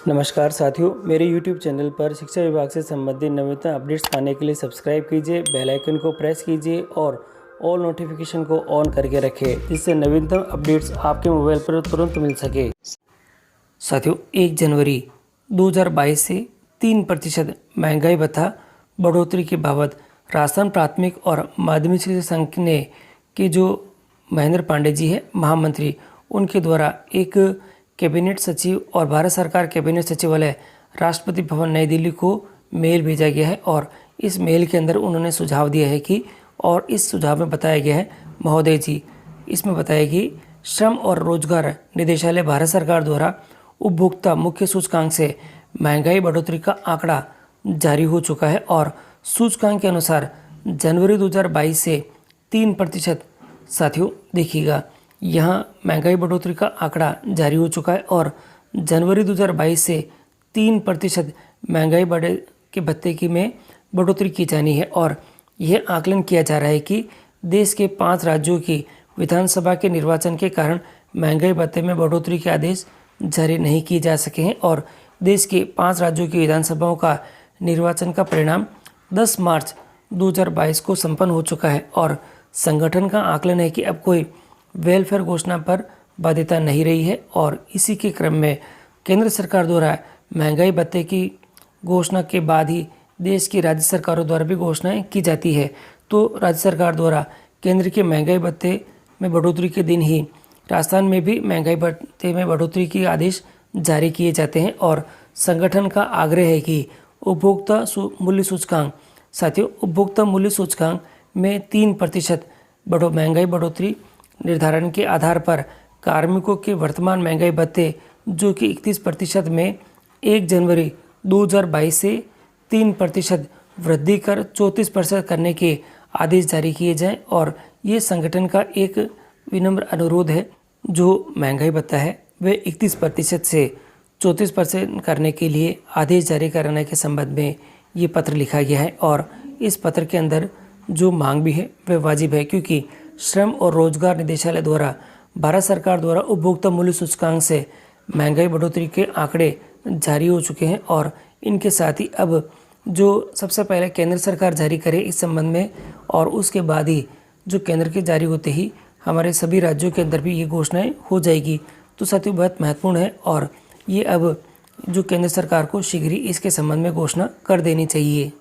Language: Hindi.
नमस्कार साथियों, मेरे YouTube चैनल पर शिक्षा विभाग से संबंधित नवीनतम अपडेट्स पाने के लिए सब्सक्राइब कीजिए, बेल आइकन को प्रेस कीजिए और ऑल नोटिफिकेशन को ऑन करके रखें, जिससे नवीनतम अपडेट्स आपके मोबाइल पर तुरंत मिल सके। साथियों, 1 जनवरी 2022 से 3% महंगाई भत्ता बढ़ोतरी के बाबत राजस्थान प्राथमिक और माध्यमिक शिक्षा संघ ने के जो महेंद्र पांडे जी है महामंत्री, उनके द्वारा एक कैबिनेट सचिव और भारत सरकार कैबिनेट सचिवालय राष्ट्रपति भवन नई दिल्ली को मेल भेजा गया है। और इस मेल के अंदर उन्होंने सुझाव दिया है कि, और इस सुझाव में बताया गया है महोदय जी, इसमें बताया कि श्रम और रोजगार निदेशालय भारत सरकार द्वारा उपभोक्ता मुख्य सूचकांक से महंगाई बढ़ोतरी का आंकड़ा जारी हो चुका है और सूचकांक के अनुसार जनवरी 2022 से 3%। साथियों देखिएगा, यहाँ महंगाई बढ़ोतरी का आंकड़ा जारी हो चुका है और जनवरी 2022 से 3% महंगाई बढ़े के भत्ते की में बढ़ोतरी की जानी है। और यह आकलन किया जा रहा है कि देश के 5 राज्यों की विधानसभा के निर्वाचन के कारण महंगाई भत्ते में बढ़ोतरी के आदेश जारी नहीं किए जा सके हैं और देश के 5 राज्यों की विधानसभाओं का निर्वाचन का परिणाम 10 मार्च 2022 को संपन्न हो चुका है। और संगठन का आकलन है कि अब कोई वेलफेयर घोषणा पर बाध्यता नहीं रही है और इसी के क्रम में केंद्र सरकार द्वारा महंगाई भत्ते की घोषणा के बाद ही देश की राज्य सरकारों द्वारा भी घोषणाएं की जाती है। तो राज्य सरकार द्वारा केंद्र के महंगाई भत्ते में बढ़ोतरी के दिन ही राजस्थान में भी महंगाई भत्ते में बढ़ोतरी के आदेश जारी किए जाते हैं। और संगठन का आग्रह है कि उपभोक्ता मूल्य सूचकांक, साथियों उपभोक्ता मूल्य सूचकांक में 3% महंगाई बढ़ोतरी निर्धारण के आधार पर कार्मिकों के वर्तमान महंगाई भत्ते जो कि 31% में 1 जनवरी 2022 से 3% वृद्धि कर 34% करने के आदेश जारी किए जाएं। और ये संगठन का एक विनम्र अनुरोध है, जो महंगाई भत्ता है वह 31% से 34% करने के लिए आदेश जारी कराने के संबंध में ये पत्र लिखा गया है। और इस पत्र के अंदर जो मांग भी है वह वाजिब है, क्योंकि श्रम और रोजगार निदेशालय द्वारा भारत सरकार द्वारा उपभोक्ता मूल्य सूचकांक से महंगाई बढ़ोतरी के आंकड़े जारी हो चुके हैं और इनके साथ ही अब जो सबसे पहले केंद्र सरकार जारी करे इस संबंध में, और उसके बाद ही जो केंद्र के जारी होते ही हमारे सभी राज्यों के अंदर भी ये घोषणाएं हो जाएगी। तो साथियों बहुत महत्वपूर्ण है और ये अब जो केंद्र सरकार को शीघ्र ही इसके संबंध में घोषणा कर देनी चाहिए।